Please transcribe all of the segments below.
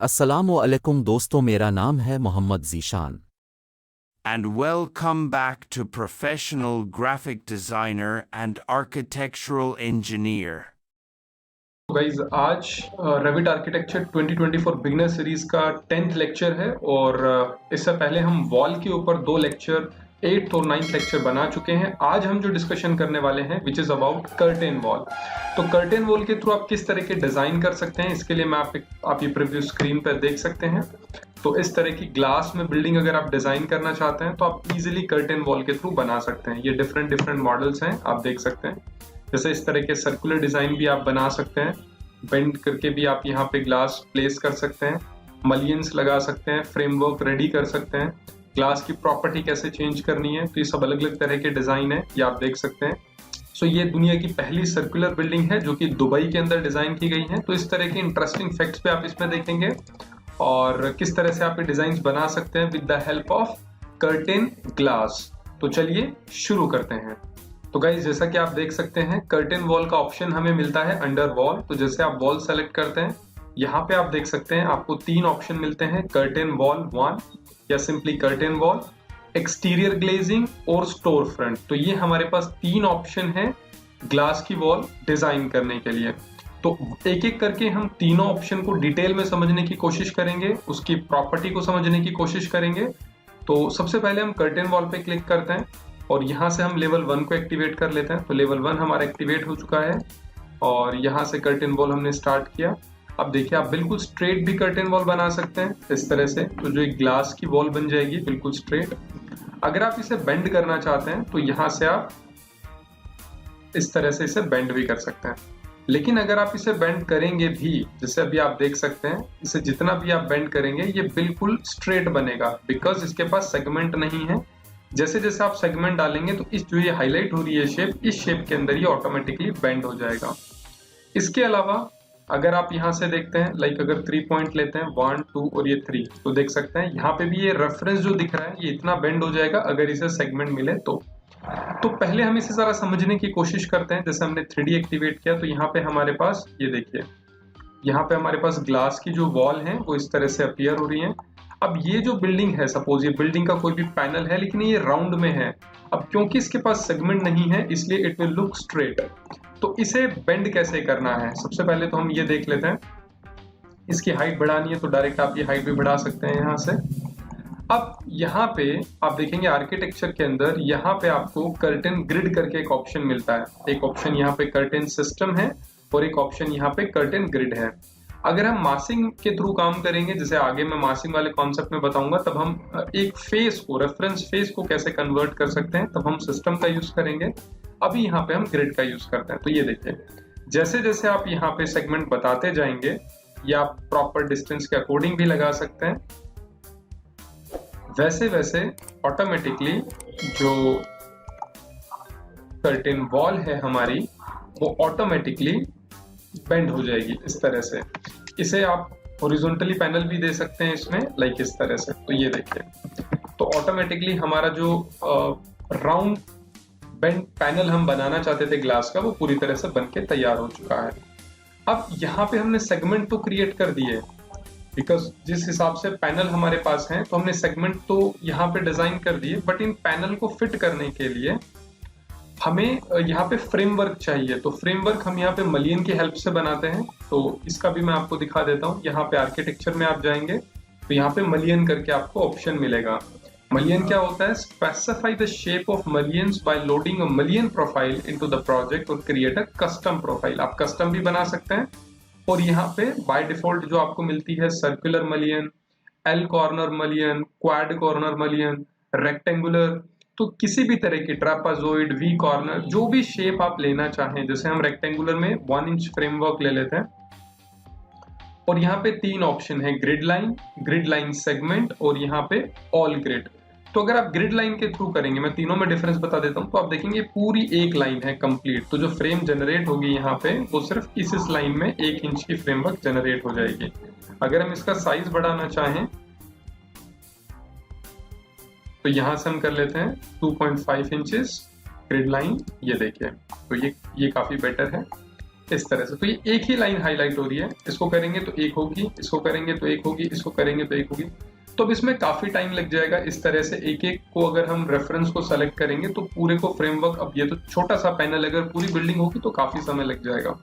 अस्सलामुअलैकुम दोस्तों, मेरा नाम है Mohammad Zeeshan. And welcome back to professional graphic designer and architectural engineer. Guys आज रेविट आर्किटेक्चर 2024 बिगिनर सीरीज का 10th लेक्चर है और इससे पहले हम वॉल के ऊपर 2 लेक्चर 8th और 9th लेक्चर बना चुके हैं। आज हम जो डिस्कशन करने वाले हैं which is about curtain wall. तो कर्टेन वॉल के थ्रू आप किस तरह के डिजाइन कर सकते हैं, इसके लिए मैं आप ये प्रीव्यू स्क्रीन पर देख सकते हैं। तो इस तरह की ग्लास में बिल्डिंग अगर आप डिजाइन करना चाहते हैं तो आप इजीली कर्टेन वॉल के थ्रू बना सकते हैं। ये डिफरेंट मॉडल्स हैं, आप देख सकते हैं। जैसे इस तरह के सर्कुलर डिजाइन भी आप बना सकते हैं, बेंड करके भी आप यहाँ पे ग्लास प्लेस कर सकते हैं, मलियंस लगा सकते हैं, फ्रेमवर्क रेडी कर सकते हैं, ग्लास की प्रॉपर्टी कैसे चेंज करनी है। तो ये सब अलग अलग तरह के डिजाइन है, ये आप देख सकते हैं। सो ये दुनिया की पहली सर्कुलर बिल्डिंग है जो कि दुबई के अंदर डिजाइन की गई है। तो इस तरह के इंटरेस्टिंग फैक्ट्स पे आप इसमें देखेंगे और किस तरह से आप ये डिजाइन बना सकते हैं with the help of curtain glass. तो चलिए शुरू करते हैं। तो गाइस जैसा कि आप देख सकते हैं कर्टेन वॉल का ऑप्शन हमें मिलता है अंडर वॉल। तो जैसे आप वॉल सेलेक्ट करते हैं, यहाँ पे आप देख सकते हैं आपको 3 ऑप्शन मिलते हैं, कर्टेन वॉल 1 या simply curtain wall, exterior glazing और स्टोर फ्रंट। तो ये हमारे पास 3 ऑप्शन है ग्लास की वॉल डिजाइन करने के लिए। तो एक एक करके हम तीनों ऑप्शन को डिटेल में समझने की कोशिश करेंगे, उसकी प्रॉपर्टी को समझने की कोशिश करेंगे। तो सबसे पहले हम कर्टेन वॉल पे क्लिक करते हैं और यहाँ से हम लेवल 1 को एक्टिवेट कर लेते हैं। तो लेवल 1 हमारा एक्टिवेट हो चुका है और यहाँ से कर्टेन वॉल हमने स्टार्ट किया। अब देखिए आप बिल्कुल स्ट्रेट भी कर्टेन वॉल बना सकते हैं इस तरह से। तो जो एक ग्लास की वॉल बन जाएगी बिल्कुल स्ट्रेट। अगर आप इसे बेंड करना चाहते हैं तो यहाँ से आप इस तरह से इसे बेंड भी कर सकते हैं। लेकिन अगर आप इसे बेंड करेंगे भी, जैसे अभी आप देख सकते हैं, इसे जितना भी आप बेंड करेंगे ये बिल्कुल स्ट्रेट बनेगा बिकॉज इसके पास सेगमेंट नहीं है। जैसे जैसे आप सेगमेंट डालेंगे तो इस जो ये हाईलाइट हो रही है शेप, इस शेप के अंदर ये ऑटोमेटिकली बेंड हो जाएगा। इसके अलावा अगर आप यहाँ से देखते हैं, लाइक अगर 3 पॉइंट लेते हैं 1 2 और ये 3, तो देख सकते हैं यहाँ पे भी ये रेफरेंस जो दिख रहा है ये इतना बेंड हो जाएगा अगर इसे सेगमेंट मिले तो। पहले हम इसे जरा समझने की कोशिश करते हैं। जैसे हमने 3D एक्टिवेट किया तो यहाँ पे हमारे पास ये देखिए, यहाँ पे हमारे पास ग्लास की जो वॉल है वो इस तरह से अपीयर हो रही है। अब ये जो बिल्डिंग है, सपोज ये बिल्डिंग का कोई भी पैनल है लेकिन ये राउंड में है। अब क्योंकि इसके पास सेगमेंट नहीं है इसलिए इट विल लुक स्ट्रेट। तो इसे बेंड कैसे करना है, सबसे पहले तो हम ये देख लेते हैं। इसकी हाइट बढ़ानी है तो डायरेक्ट आप ये हाइट भी बढ़ा सकते हैं यहाँ से। अब यहाँ पे आप देखेंगे आर्किटेक्चर के अंदर यहाँ पे आपको कर्टेन ग्रिड करके एक ऑप्शन मिलता है। एक ऑप्शन यहाँ पे कर्टेन सिस्टम है और एक ऑप्शन यहाँ पे कर्टेन ग्रिड है। अगर हम मासिंग के थ्रू काम करेंगे, जैसे आगे मैं मासिंग वाले कॉन्सेप्ट में बताऊंगा, तब हम एक फेस को, रेफरेंस फेस को कैसे कन्वर्ट कर सकते हैं, तब हम सिस्टम का यूज करेंगे। अभी यहाँ पे हम ग्रिड का यूज करते हैं। तो ये देखिए, जैसे जैसे आप यहाँ पे सेगमेंट बताते जाएंगे या आप प्रॉपर डिस्टेंस के अकॉर्डिंग भी लगा सकते हैं, वैसे वैसे ऑटोमेटिकली जो कर्टेन वॉल है हमारी वो ऑटोमेटिकली बेंड हो जाएगी इस तरह से। इसे आप हॉरिजॉन्टली पैनल भी दे सकते हैं इसमें, लाइक इस तरह से। तो ये देखिए, तो ऑटोमेटिकली हमारा जो राउंड बेंड पैनल हम बनाना चाहते थे ग्लास का, वो पूरी तरह से बन के तैयार हो चुका है। अब यहाँ पे हमने सेगमेंट तो क्रिएट कर दिए बिकॉज जिस हिसाब से पैनल हमारे पास है तो हमने सेगमेंट तो यहाँ पे डिजाइन कर दिए, बट इन पैनल को फिट करने के लिए हमें यहाँ पे फ्रेमवर्क चाहिए। तो फ्रेमवर्क हम यहाँ पे मलियन की हेल्प से बनाते हैं। तो इसका भी मैं आपको दिखा देता हूँ। यहाँ पे आर्किटेक्चर में आप जाएंगे तो यहाँ पे मलियन करके आपको ऑप्शन मिलेगा। मलियन क्या होता है, specify the shape of mullions by loading a mullion profile into the project और क्रिएट अ कस्टम प्रोफाइल। आप कस्टम भी बना सकते हैं। और यहाँ पे बाय डिफॉल्ट जो आपको मिलती है circular mullion, L corner mullion, quad corner mullion, rectangular, तो किसी भी तरह की ट्रापाजोइड, वी कॉर्नर, जो भी शेप आप लेना चाहें। जैसे हम रेक्टेंगुलर में 1 इंच फ्रेमवर्क ले लेते हैं और यहाँ पे 3 ऑप्शन है, ग्रिड लाइन सेगमेंट और यहाँ पे ऑल ग्रिड। तो अगर आप ग्रिड लाइन के थ्रू करेंगे, मैं तीनों में डिफरेंस बता देता हूँ, तो आप देखेंगे पूरी एक लाइन है कंप्लीट। तो जो फ्रेम जनरेट होगी यहाँ पे वो सिर्फ इस लाइन में 1 इंच की फ्रेमवर्क जनरेट हो जाएगी। अगर हम इसका साइज बढ़ाना चाहें तो यहाँ से हम कर लेते हैं 2.5 इंचेस ग्रिड लाइन। ये देखिए, तो ये काफी बेटर है। इस तरह से। तो ये एक ही लाइन हाईलाइट हो रही है, इसको करेंगे तो एक होगी, इसको करेंगे तो एक होगी, इसको करेंगे तो एक होगी। तो अब इसमें काफी टाइम लग जाएगा। इस तरह से एक एक को अगर हम रेफरेंस को सेलेक्ट करेंगे तो पूरे को फ्रेमवर्क, अब ये तो छोटा सा पैनल, अगर पूरी बिल्डिंग होगी तो काफी समय लग जाएगा।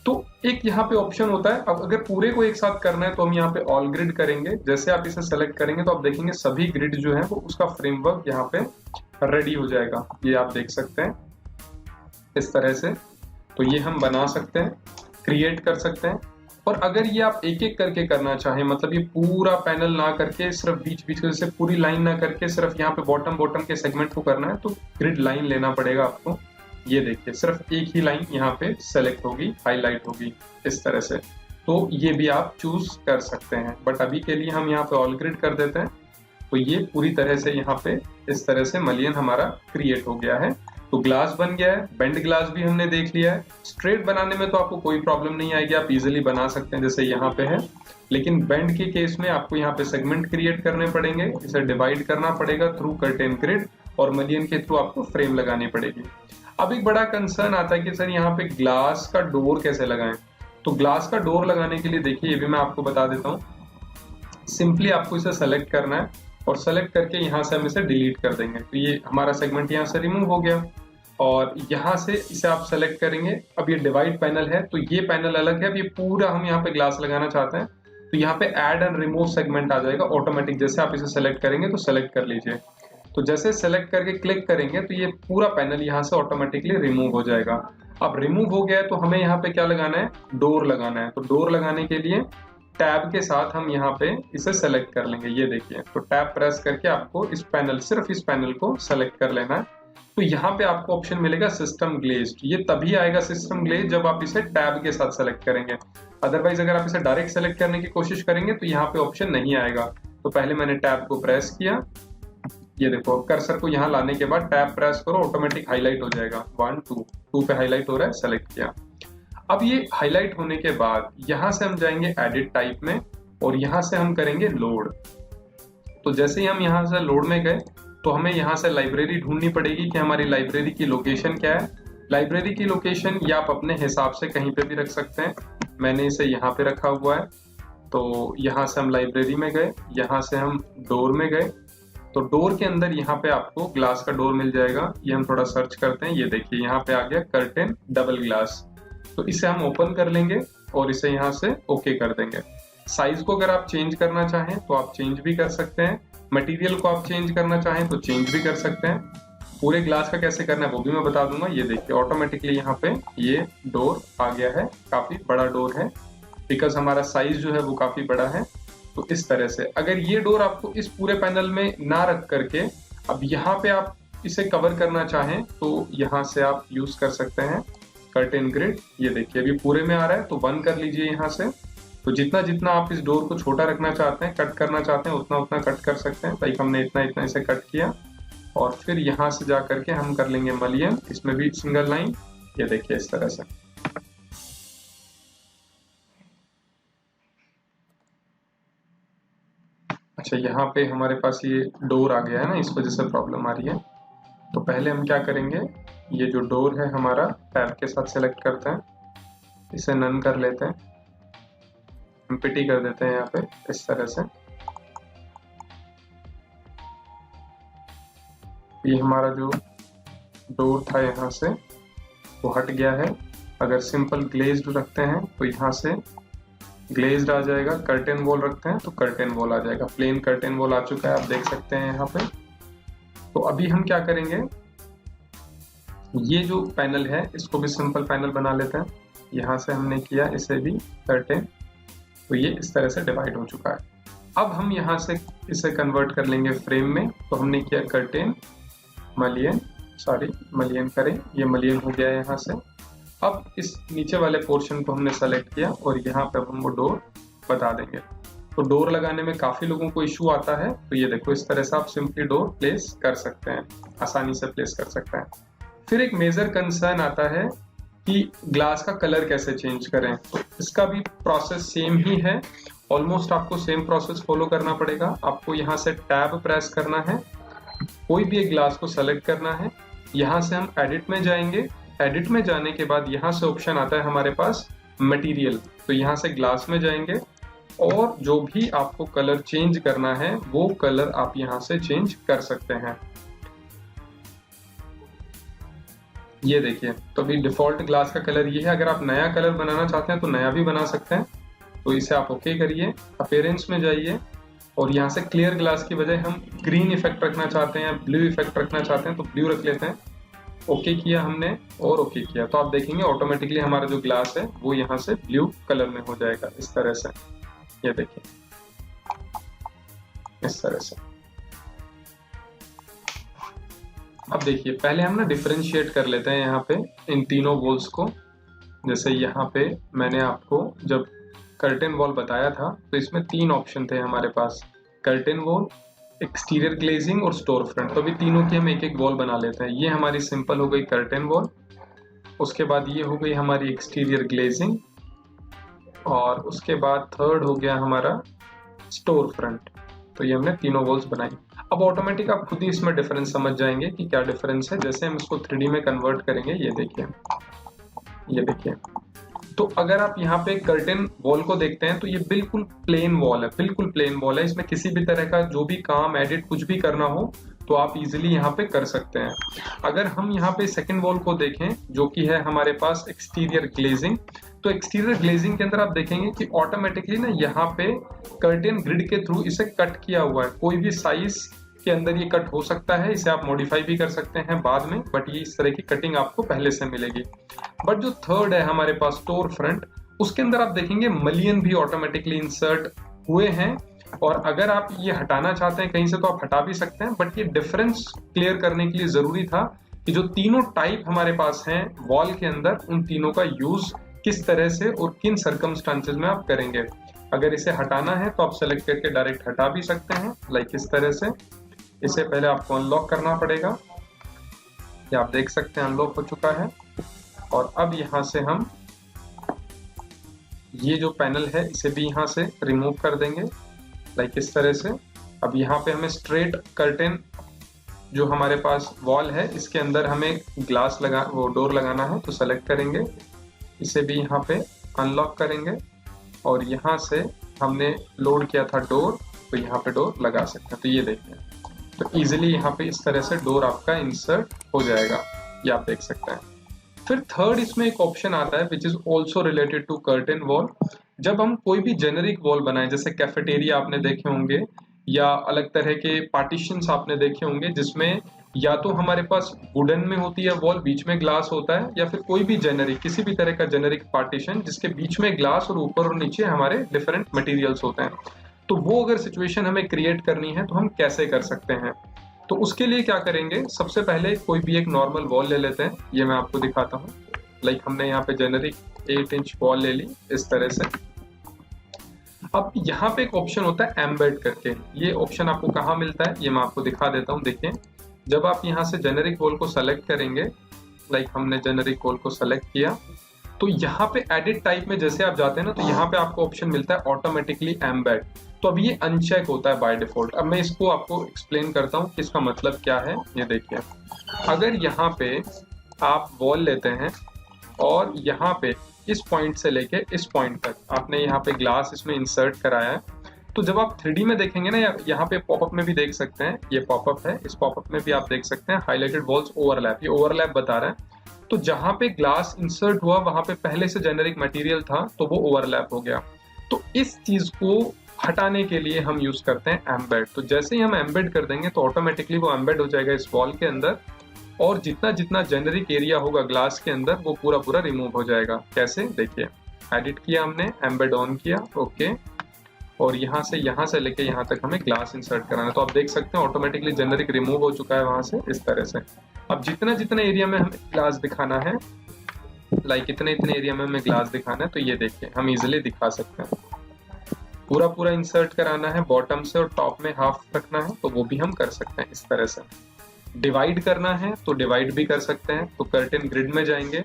तो एक यहाँ पे ऑप्शन होता है, अब अगर पूरे को एक साथ करना है तो हम यहाँ पे ऑल ग्रिड करेंगे। जैसे आप इसे सेलेक्ट करेंगे तो आप देखेंगे सभी ग्रिड जो है वो उसका फ्रेमवर्क यहाँ पे रेडी हो जाएगा। ये आप देख सकते हैं इस तरह से। तो ये हम बना सकते हैं, क्रिएट कर सकते हैं। और अगर ये आप एक एक करके करना चाहें, मतलब ये पूरा पैनल ना करके सिर्फ बीच बीच से पूरी लाइन ना करके सिर्फ यहाँ पे बॉटम बॉटम के सेगमेंट को करना है, तो ग्रिड लाइन लेना पड़ेगा आपको। ये देखिए सिर्फ एक ही लाइन यहाँ पे सेलेक्ट होगी, हाईलाइट होगी इस तरह से। तो ये भी आप चूज कर सकते हैं, बट अभी के लिए हम यहाँ पे ऑल ग्रिड कर देते हैं। तो ये पूरी तरह से यहाँ पे इस तरह से मलियन हमारा क्रिएट हो गया है। तो ग्लास बन गया है, बेंड ग्लास भी हमने देख लिया है। स्ट्रेट बनाने में तो आपको कोई प्रॉब्लम नहीं आएगी, आप इजीली बना सकते हैं जैसे यहाँ पे है। लेकिन बेंड के केस में आपको यहाँ पे सेगमेंट क्रिएट करने पड़ेंगे, इसे डिवाइड करना पड़ेगा थ्रू कर्टेन ग्रिड, और मलियन के थ्रू आपको फ्रेम लगानी पड़ेगी। अब एक बड़ा कंसर्न आता है कि सर यहाँ पे ग्लास का डोर कैसे लगाएं। तो ग्लास का डोर लगाने के लिए देखिए ये भी मैं आपको बता देता हूँ। सिंपली आपको इसे सेलेक्ट करना है और सेलेक्ट करके यहाँ से हम इसे डिलीट कर देंगे। तो ये हमारा सेगमेंट यहाँ से रिमूव हो गया, और यहाँ से इसे आप सेलेक्ट करेंगे। अब ये डिवाइड पैनल है तो ये पैनल अलग है। अब ये पूरा हम यहाँ पे ग्लास लगाना चाहते हैं तो यहाँ पे ऐड एंड रिमूव सेगमेंट आ जाएगा ऑटोमेटिक। जैसे आप इसे सेलेक्ट करेंगे तो सेलेक्ट कर लीजिए। तो जैसे सेलेक्ट करके क्लिक करेंगे तो ये पूरा पैनल यहाँ से ऑटोमेटिकली रिमूव हो जाएगा। अब रिमूव हो गया है तो हमें यहाँ पे क्या लगाना है, डोर लगाना है। तो डोर लगाने के लिए टैब के साथ हम यहाँ पे इसे सेलेक्ट कर लेंगे। ये देखिए, तो टैब प्रेस करके आपको इस पैनल, सिर्फ इस पैनल को सेलेक्ट कर लेना है। तो यहाँ पे आपको ऑप्शन मिलेगा सिस्टम ग्लेज्ड। ये तभी आएगा सिस्टम ग्लेज जब आप इसे टैब के साथ सेलेक्ट करेंगे। अदरवाइज अगर आप इसे डायरेक्ट सेलेक्ट करने की कोशिश करेंगे तो यहाँ पे ऑप्शन नहीं आएगा। तो पहले मैंने टैब को प्रेस किया, ये देखो कर्सर को यहाँ लाने के बाद टैब प्रेस करो, ऑटोमेटिक हाईलाइट हो जाएगा। 1 2 पे हाईलाइट हो रहा है, सेलेक्ट किया। अब ये हाईलाइट होने के बाद यहाँ से हम जाएंगे एडिट टाइप में, और यहाँ से हम करेंगे लोड। तो जैसे ही हम यहाँ से लोड में गए तो हमें यहाँ से लाइब्रेरी ढूंढनी पड़ेगी कि हमारी लाइब्रेरी की लोकेशन क्या है। लाइब्रेरी की लोकेशन या आप अपने हिसाब से कहीं पे भी रख सकते हैं। मैंने इसे यहाँ पे रखा हुआ है। तो यहाँ से हम लाइब्रेरी में गए, यहाँ से हम डोर में गए। तो डोर के अंदर यहाँ पे आपको ग्लास का डोर मिल जाएगा। ये हम थोड़ा सर्च करते हैं, ये देखिए यहाँ पे आ गया कर्टेन डबल ग्लास। तो इसे हम ओपन कर लेंगे और इसे यहाँ से ओके कर देंगे। साइज को अगर आप चेंज करना चाहें तो आप चेंज भी कर सकते हैं। मटेरियल को आप चेंज करना चाहें तो चेंज भी कर सकते हैं। पूरे ग्लास का कैसे करना है वो भी मैं बता दूंगा। ये देखिए ऑटोमेटिकली यहाँ पे ये डोर आ गया है, काफी बड़ा डोर है बिकॉज हमारा साइज जो है वो काफी बड़ा है। तो इस तरह से अगर ये डोर आपको इस पूरे पैनल में ना रख करके अब यहाँ पे आप इसे कवर करना चाहें तो यहाँ से आप यूज कर सकते हैं कर्टेन ग्रिड। ये देखिए अभी पूरे में आ रहा है तो बंद कर लीजिए यहाँ से। तो जितना जितना आप इस डोर को छोटा रखना चाहते हैं, कट करना चाहते हैं, उतना उतना कट कर सकते हैं। लाइक हमने इतना इतना इसे कट किया, और फिर यहाँ से जा करके हम कर लेंगे मलियन, इसमें भी सिंगल लाइन। ये देखिए इस तरह से। अच्छा, यहाँ पे हमारे पास ये डोर आ गया है ना, इस वजह से प्रॉब्लम आ रही है। तो पहले हम क्या करेंगे, ये जो डोर है हमारा टैब के साथ सेलेक्ट करते हैं, इसे नन कर लेते हैं, एम्प्टी कर देते हैं यहाँ पे इस तरह से। ये हमारा जो डोर था यहाँ से वो हट गया है। अगर सिंपल ग्लेज्ड रखते हैं तो यहाँ से ग्लेज्ड आ जाएगा, कर्टेन वॉल रखते हैं तो कर्टेन वॉल आ जाएगा। प्लेन कर्टेन वॉल आ चुका है, आप देख सकते हैं यहाँ पे। तो अभी हम क्या करेंगे, ये जो पैनल है इसको भी सिंपल पैनल बना लेते हैं। यहाँ से हमने किया इसे भी कर्टेन, तो ये इस तरह से डिवाइड हो चुका है। अब हम यहाँ से इसे कन्वर्ट कर लेंगे फ्रेम में। तो हमने किया कर्टेन मलियन, मलियन करें, ये मलियन हो गया है यहाँ से। अब इस नीचे वाले पोर्शन को हमने सेलेक्ट किया और यहाँ पे हम वो डोर बता देंगे। तो डोर लगाने में काफी लोगों को इशू आता है, तो ये देखो इस तरह से आप सिंपली डोर प्लेस कर सकते हैं, आसानी से प्लेस कर सकते हैं। फिर एक मेजर कंसर्न आता है कि ग्लास का कलर कैसे चेंज करें। तो इसका भी प्रोसेस सेम ही है, ऑलमोस्ट आपको सेम प्रोसेस फॉलो करना पड़ेगा। आपको यहाँ से टैब प्रेस करना है, कोई भी एक ग्लास को सेलेक्ट करना है, यहाँ से हम एडिट में जाएंगे एडिट में जाने के बाद यहाँ से ऑप्शन आता है हमारे पास मटेरियल, तो यहाँ से ग्लास में जाएंगे और जो भी आपको कलर चेंज करना है वो कलर आप यहाँ से चेंज कर सकते हैं। ये देखिए, तो अभी डिफॉल्ट ग्लास का कलर ये है। अगर आप नया कलर बनाना चाहते हैं तो नया भी बना सकते हैं, तो इसे आप ओके करिए, अपीयरेंस में जाइए और यहाँ से क्लियर ग्लास की बजाय हम ग्रीन इफेक्ट रखना चाहते हैं, ब्लू इफेक्ट रखना चाहते हैं तो ब्लू रख लेते हैं। ओके किया हमने और ओके किया, तो आप देखेंगे ऑटोमेटिकली हमारा जो ग्लास है वो यहाँ से ब्लू कलर में हो जाएगा इस तरह से। ये देखिए इस तरह से। अब देखिए पहले हम ना डिफरेंशिएट कर लेते हैं यहाँ पे इन तीनों वॉल्स को। जैसे यहाँ पे मैंने आपको जब कर्टेन वॉल बताया था तो इसमें 3 ऑप्शन थे हमारे पास, कर्टेन वॉल, एक्सटीरियर ग्लेजिंग और स्टोर फ्रंट। तो अभी तीनों की हम एक एक वॉल बना लेते हैं। ये हमारी सिंपल हो गई कर्टेन वॉल, उसके बाद ये हो गई हमारी एक्सटीरियर ग्लेजिंग और उसके बाद थर्ड हो गया हमारा स्टोर फ्रंट। तो ये हमने तीनों वॉल्स बनाई। अब ऑटोमेटिक आप खुद ही इसमें डिफरेंस समझ जाएंगे कि क्या डिफरेंस है। जैसे हम इसको 3D में कन्वर्ट करेंगे, ये देखिए। तो अगर आप यहाँ पे कर्टेन वॉल को देखते हैं तो ये बिल्कुल प्लेन वॉल है, बिल्कुल प्लेन वॉल है। इसमें किसी भी तरह का जो भी काम, एडिट कुछ भी करना हो तो आप इजीली यहाँ पे कर सकते हैं। अगर हम यहाँ पे सेकंड वॉल को देखें जो कि है हमारे पास एक्सटीरियर ग्लेजिंग, तो एक्सटीरियर ग्लेजिंग के अंदर आप देखेंगे कि ऑटोमेटिकली ना यहाँ पे कर्टेन ग्रिड के थ्रू इसे कट किया हुआ है। कोई भी साइज के अंदर ये कट हो सकता है, इसे आप मॉडिफाई भी कर सकते हैं बाद में, बट ये इस तरह की कटिंग आपको पहले से मिलेगी। बट जो थर्ड है हमारे पास स्टोर फ्रंट, उसके अंदर आप देखेंगे मलियन भी ऑटोमेटिकली इंसर्ट हुए हैं और अगर आप ये हटाना चाहते हैं कहीं से तो आप हटा भी सकते हैं। बट ये डिफरेंस क्लियर करने के लिए जरूरी था कि जो तीनों टाइप हमारे पास हैं वॉल के अंदर, उन तीनों का यूज किस तरह से और किन सर्कमस्टांसेस में आप करेंगे। अगर इसे हटाना है तो आप सेलेक्ट करके डायरेक्ट हटा भी सकते हैं, लाइक इस तरह से। इसे पहले आपको अनलॉक करना पड़ेगा, ये आप देख सकते हैं अनलॉक हो चुका है। और अब यहाँ से हम ये जो पैनल है इसे भी यहाँ से रिमूव कर देंगे, लाइक इस तरह से। अब यहाँ पे हमें स्ट्रेट कर्टेन जो हमारे पास वॉल है इसके अंदर हमें ग्लास डोर लगाना है, तो सेलेक्ट करेंगे, इसे भी यहाँ पे अनलॉक करेंगे और यहाँ से हमने लोड किया था डोर, तो यहाँ पे डोर लगा सकते हैं। तो ये देखिए, तो इजीली यहाँ पे इस तरह से डोर आपका इंसर्ट हो जाएगा, ये आप देख सकते हैं। फिर थर्ड इसमें एक ऑप्शन आता है which is also related to curtain wall. जब हम कोई भी जेनेरिक वॉल बनाए, जैसे कैफेटेरिया आपने देखे होंगे या अलग तरह के पार्टीशंस आपने देखे होंगे जिसमें या तो हमारे पास वुडन में होती है वॉल, बीच में ग्लास होता है, या फिर कोई भी जेनेरिक, किसी भी तरह का जेनेरिक पार्टीशन जिसके बीच में ग्लास और ऊपर और नीचे हमारे डिफरेंट मटेरियल्स होते हैं। तो वो अगर सिचुएशन हमें क्रिएट करनी है तो हम कैसे कर सकते हैं। तो उसके लिए क्या करेंगे, सबसे पहले कोई भी एक नॉर्मल वॉल ले लेते हैं। ये मैं आपको दिखाता हूँ, लाइक हमने यहाँ पे जेनेरिक 8 इंच वॉल ले ली इस तरह से। अब यहाँ पे एक ऑप्शन होता है एम्बेड करके, ये ऑप्शन आपको कहाँ मिलता है ये मैं आपको दिखा देता हूँ। देखिए, जब आप यहाँ से जेनेरिक वॉल को सेलेक्ट करेंगे, लाइक हमने जेनेरिक वॉल को सेलेक्ट किया, तो यहाँ पे एडिट टाइप में जैसे आप जाते हैं ना, तो यहाँ पे आपको ऑप्शन मिलता है ऑटोमेटिकली एम्बेड। तो अब ये अनचेक होता है बाय डिफॉल्ट। अब मैं इसको आपको एक्सप्लेन करता हूँ कि इसका मतलब क्या है। ये देखिए, अगर यहाँ पे आप वॉल लेते हैं और यहाँ पे इस पॉइंट से लेके इस पॉइंट तक आपने यहाँ पे ग्लास इसमें इंसर्ट कराया है, तो जब आप 3D में देखेंगे ना, यहाँ पे पॉपअप में भी देख सकते हैं, ये पॉपअप है, इस पॉपअप में भी आप देख सकते हैं हाईलाइटेड वॉल्स ओवरलैप, ये ओवरलैप बता रहा है। तो जहां पे ग्लास इंसर्ट हुआ वहां पे पहले से जेनेरिक मटेरियल था, तो वो ओवरलैप हो गया। तो इस चीज को हटाने के लिए हम यूज करते हैं एम्बेड। तो जैसे ही हम एम्बेड कर देंगे तो ऑटोमेटिकली वो एम्बेड हो जाएगा इस वॉल के अंदर, और जितना जितना जेनेरिक एरिया होगा ग्लास के अंदर वो पूरा पूरा रिमूव हो जाएगा। कैसे, देखिए, एडिट किया हमने, एम्बेड ऑन किया, ओके, और यहाँ से लेके यहाँ तक हमें ग्लास इंसर्ट कराना है। तो आप देख सकते हैं ऑटोमेटिकली जेनेरिक रिमूव हो चुका है वहां से इस तरह से। अब जितना जितना एरिया में हमें ग्लास दिखाना है, लाइक इतने एरिया में हमें ग्लास दिखाना है, तो ये देखिए हम इजीली दिखा सकते हैं। पूरा पूरा इंसर्ट कराना है, बॉटम से और टॉप में हाफ रखना है, तो वो भी हम कर सकते हैं इस तरह से। डिवाइड करना है तो डिवाइड भी कर सकते हैं, तो कर्टेन ग्रिड में जाएंगे,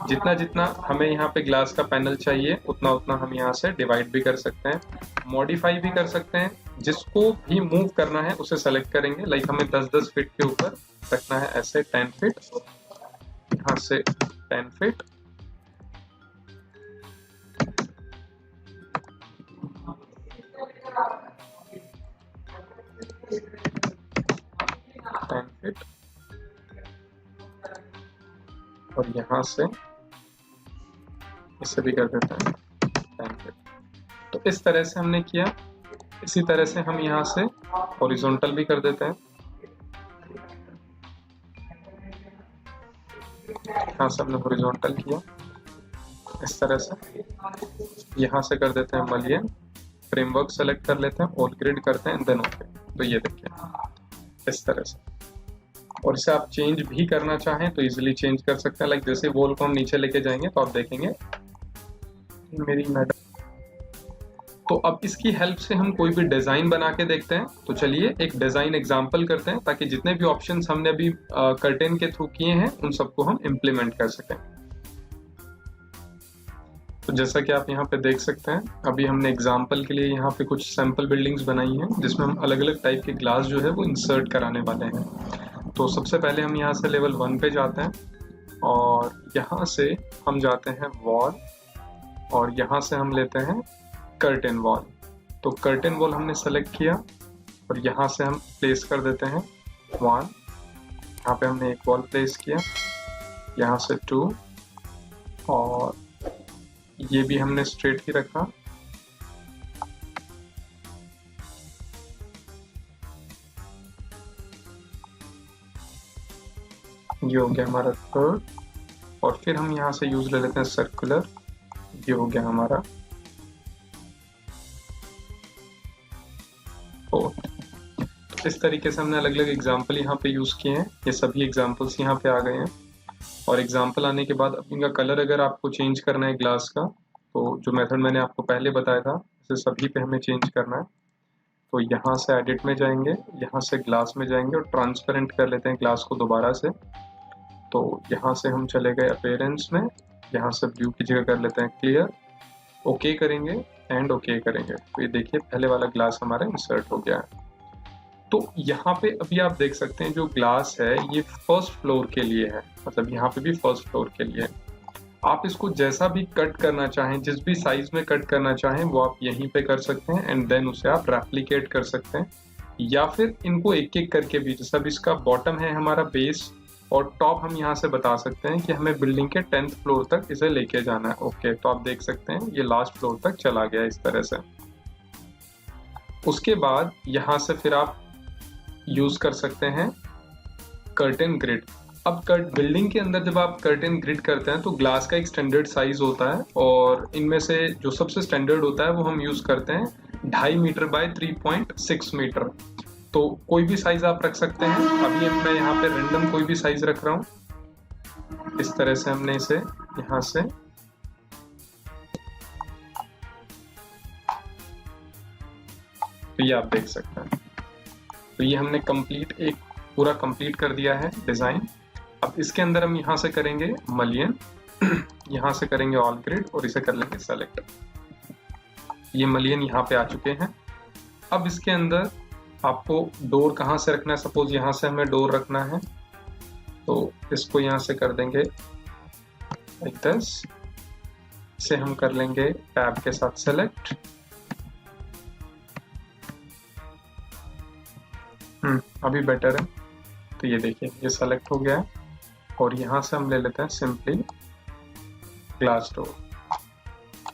जितना जितना हमें यहाँ पे ग्लास का पैनल चाहिए उतना उतना हम यहाँ से डिवाइड भी कर सकते हैं, मॉडिफाई भी कर सकते हैं। जिसको भी मूव करना है उसे सेलेक्ट करेंगे, लाइक हमें 10-10 फीट के ऊपर रखना है, ऐसे 10 फीट, यहाँ से 10 फीट, और यहाँ से इसे भी कर देते हैं 10 फीट। तो इस तरह से हमने किया। इसी तरह से हम यहाँ से हॉरिजॉन्टल भी कर देते हैं। यहाँ से हमने हॉरिजॉन्टल किया इस तरह से। यहाँ से कर देते हैं मलियन, फ्रेमवर्क सेलेक्ट कर लेते हैं, ऑल ग्रिड करते हैं, देन ओके। तो ये देखिए इस तरह से। और इसे आप चेंज भी करना चाहें तो इजीली चेंज कर सकते हैं। लाइक जैसे वॉल को हम नीचे लेके जाएंगे तो आप देखेंगे मेरी मैडम। तो अब इसकी हेल्प से हम कोई भी डिजाइन बना के देखते हैं। तो चलिए एक डिजाइन एग्जांपल करते हैं ताकि जितने भी ऑप्शंस हमने अभी कर्टेन के थ्रू किए हैं उन सबको हम इम्प्लीमेंट कर सकें। तो जैसा कि आप यहाँ पे देख सकते हैं, अभी हमने एग्जांपल के लिए यहाँ पे कुछ सैंपल बिल्डिंग्स बनाई हैं जिसमें हम अलग अलग टाइप के ग्लास जो है वो इंसर्ट कराने वाले हैं। तो सबसे पहले हम यहाँ से लेवल 1 पे जाते हैं और यहाँ से हम जाते हैं वॉल, और यहाँ से हम लेते हैं कर्टेन वॉल। तो कर्टेन वॉल हमने सेलेक्ट किया और यहाँ से हम प्लेस कर देते हैं 1। यहाँ पे हमने एक वॉल प्लेस किया, यहाँ से 2, और ये भी हमने स्ट्रेट ही रखा। ये हो गया हमारा 3rd, और फिर हम यहाँ से यूज ले लेते हैं सर्कुलर। ये हो गया हमारा 4th। तो इस तरीके से हमने अलग अलग एग्जाम्पल यहाँ पे यूज किए हैं। ये सभी एग्जाम्पल्स यहाँ पे आ गए हैं। और एग्जाम्पल आने के बाद अब इनका कलर अगर आपको चेंज करना है ग्लास का, तो जो मेथड मैंने आपको पहले बताया था इसे सभी पे हमें चेंज करना है। तो यहाँ से एडिट में जाएंगे, यहाँ से ग्लास में जाएंगे और ट्रांसपेरेंट कर लेते हैं ग्लास को दोबारा से। तो यहाँ से हम चले गए अपीयरेंस में, यहाँ से ब्लू की जगह कर लेते हैं क्लियर, ओके करेंगे एंड ओके करेंगे। तो ये देखिए पहले वाला ग्लास हमारा इंसर्ट हो गया है। तो यहाँ पे अभी आप देख सकते हैं जो ग्लास है ये फर्स्ट फ्लोर के लिए है, मतलब यहाँ पे भी फर्स्ट फ्लोर के लिए है। आप इसको जैसा भी कट करना चाहें, जिस भी साइज में कट करना चाहें वो आप यहीं पे कर सकते हैं एंड देन उसे आप रेप्लिकेट कर सकते हैं, या फिर इनको एक एक करके भी, जैसा भी इसका बॉटम है हमारा बेस और टॉप हम यहाँ से बता सकते हैं कि हमें बिल्डिंग के 10th फ्लोर तक इसे लेके जाना है। ओके, तो आप देख सकते हैं ये लास्ट फ्लोर तक चला गया इस तरह से। उसके बाद यहाँ से फिर आप यूज कर सकते हैं कर्टेन ग्रिड। अब बिल्डिंग के अंदर जब आप कर्टेन ग्रिड करते हैं तो ग्लास का एक स्टैंडर्ड साइज होता है, और इनमें से जो सबसे स्टैंडर्ड होता है वो हम यूज करते हैं 2.5 मीटर बाय 3.6 मीटर। तो कोई भी साइज आप रख सकते हैं। अभी मैं यहाँ पे रैंडम कोई भी साइज रख रहा हूँ। इस तरह से हमने इसे यहाँ से तो ये आप देख सकते हैं। तो ये हमने एक पूरा कंप्लीट कर दिया है डिजाइन। अब इसके अंदर हम यहाँ से करेंगे मलियन, यहाँ से करेंगे ऑल ग्रिड और इसे कर लेंगे सेलेक्ट। ये मलियन यहाँ पे आ चुके हैं। अब इसके अंदर आपको डोर कहाँ से रखना है, सपोज यहाँ से हमें डोर रखना है तो इसको यहाँ से कर देंगे 10। इसे हम कर लेंगे टैब के साथ सेलेक्ट। अभी बेटर है। तो ये देखिए ये सेलेक्ट हो गया है, और यहाँ से हम ले लेते हैं सिंपली ग्लास डोर।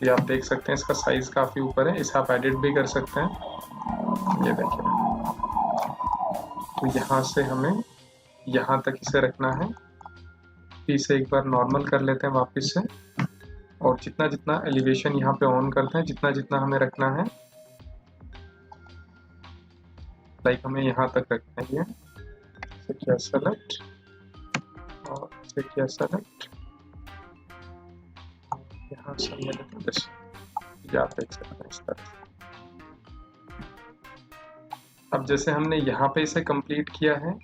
ये आप देख सकते हैं इसका साइज काफी ऊपर है, इसे आप एडिट भी कर सकते हैं। ये देखिए, तो यहाँ से हमें यहाँ तक इसे रखना है। इसे एक बार नॉर्मल कर लेते हैं वापस से, और जितना जितना एलिवेशन यहाँ पे ऑन करते हैं, जितना जितना हमें रखना है, लाइक हमें यहाँ तक रखना है। इसे किया सेलेक्ट और इसे किया सेलेक्ट, यहाँ से हमने आप देख सकते हैं इस तरह। अब जैसे हमने यहाँ पे इसे कंप्लीट किया है,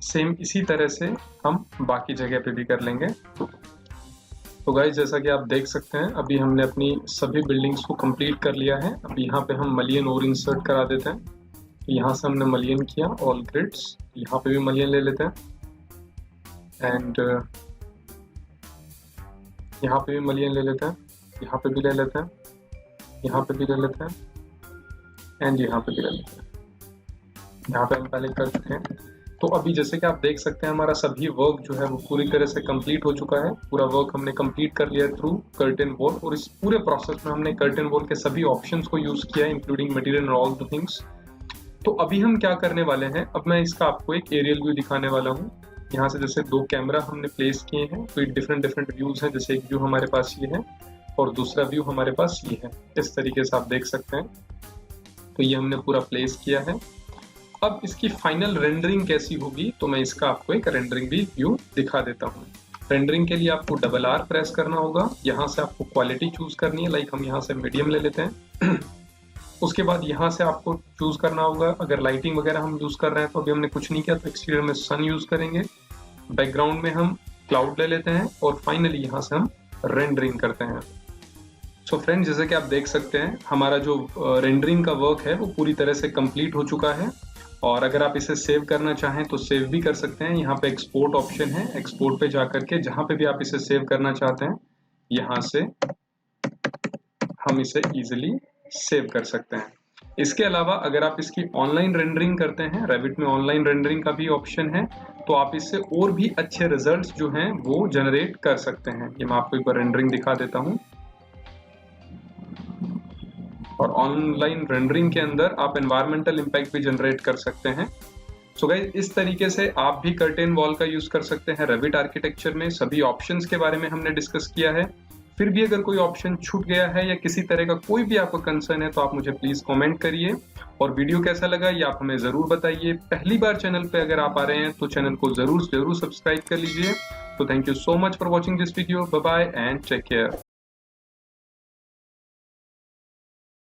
सेम इसी तरह से हम बाकी जगह पे भी कर लेंगे। तो गाइस जैसा कि आप देख सकते हैं अभी हमने अपनी सभी बिल्डिंग्स को कंप्लीट कर लिया है। अब यहाँ पे हम मलियन और इंसर्ट करा देते हैं। तो यहाँ से हमने मलियन किया ऑल ग्रिड्स, यहाँ पे भी मलियन ले लेते हैं एंड यहाँ पे भी मलियन ले लेते हैं, यहाँ पे भी ले लेते हैं, यहाँ पे भी ले लेते हैं एंड यहाँ पे भी ले लेते हैं। यहाँ पे हम पहले कर चुके हैं। तो अभी जैसे कि आप देख सकते हैं हमारा सभी वर्क जो है वो पूरी तरह से कंप्लीट हो चुका है। पूरा वर्क हमने कंप्लीट कर लिया थ्रू कर्टेन वॉल, और इस पूरे प्रोसेस में हमने कर्टेन वॉल के सभी ऑप्शंस को यूज किया है, including material and all the things. तो अभी हम क्या करने वाले हैं, अब मैं इसका आपको एक एरियल व्यू दिखाने वाला हूँ। यहाँ से जैसे 2 कैमरा हमने प्लेस किए हैं, तो डिफरेंट व्यूज हैं। जैसे एक व्यू हमारे पास ये है और दूसरा व्यू हमारे पास ये है। इस तरीके से आप देख सकते हैं। तो ये हमने पूरा प्लेस किया है। अब इसकी फाइनल रेंडरिंग कैसी होगी, तो मैं इसका आपको एक रेंडरिंग भी व्यू दिखा देता हूँ। रेंडरिंग के लिए आपको डबल R प्रेस करना होगा। यहाँ से आपको क्वालिटी चूज करनी है, लाइक हम यहाँ से मीडियम ले लेते हैं। उसके बाद यहाँ से आपको चूज करना होगा, अगर लाइटिंग वगैरह हम यूज कर रहे हैं तो अभी हमने कुछ नहीं किया, तो एक्सटीरियर में सन यूज करेंगे, बैकग्राउंड में हम क्लाउड ले लेते हैं और फाइनली यहाँ से हम रेंडरिंग करते हैं। सो फ्रेंड्स, जैसे कि आप देख सकते हैं हमारा जो रेंडरिंग का वर्क है वो पूरी तरह से कंप्लीट हो चुका है। और अगर आप इसे सेव करना चाहें तो सेव भी कर सकते हैं। यहाँ पे एक्सपोर्ट ऑप्शन है, एक्सपोर्ट पे जाकर के जहाँ पे भी आप इसे सेव करना चाहते हैं यहाँ से हम इसे इजीली सेव कर सकते हैं। इसके अलावा अगर आप इसकी ऑनलाइन रेंडरिंग करते हैं, रेविट में ऑनलाइन रेंडरिंग का भी ऑप्शन है, तो आप इससे और भी अच्छे रिजल्ट्स जो हैं वो जनरेट कर सकते हैं। ये मैं आपको एक बार रेंडरिंग दिखा देता हूँ। और ऑनलाइन रेंडरिंग के अंदर आप एनवायरमेंटल इम्पैक्ट भी जनरेट कर सकते हैं। सो गाइस, इस तरीके से आप भी कर्टेन वॉल का यूज कर सकते हैं रेविट आर्किटेक्चर में। सभी ऑप्शंस के बारे में हमने डिस्कस किया है। फिर भी अगर कोई ऑप्शन छूट गया है या किसी तरह का कोई भी आपको कंसर्न है तो आप मुझे प्लीज कमेंट करिए। और वीडियो कैसा लगा ये आप हमें जरूर बताइए। पहली बार चैनल पे अगर आप आ रहे हैं तो चैनल को जरूर सब्सक्राइब कर लीजिए। तो thank you so much for watching this video. Bye bye and take care.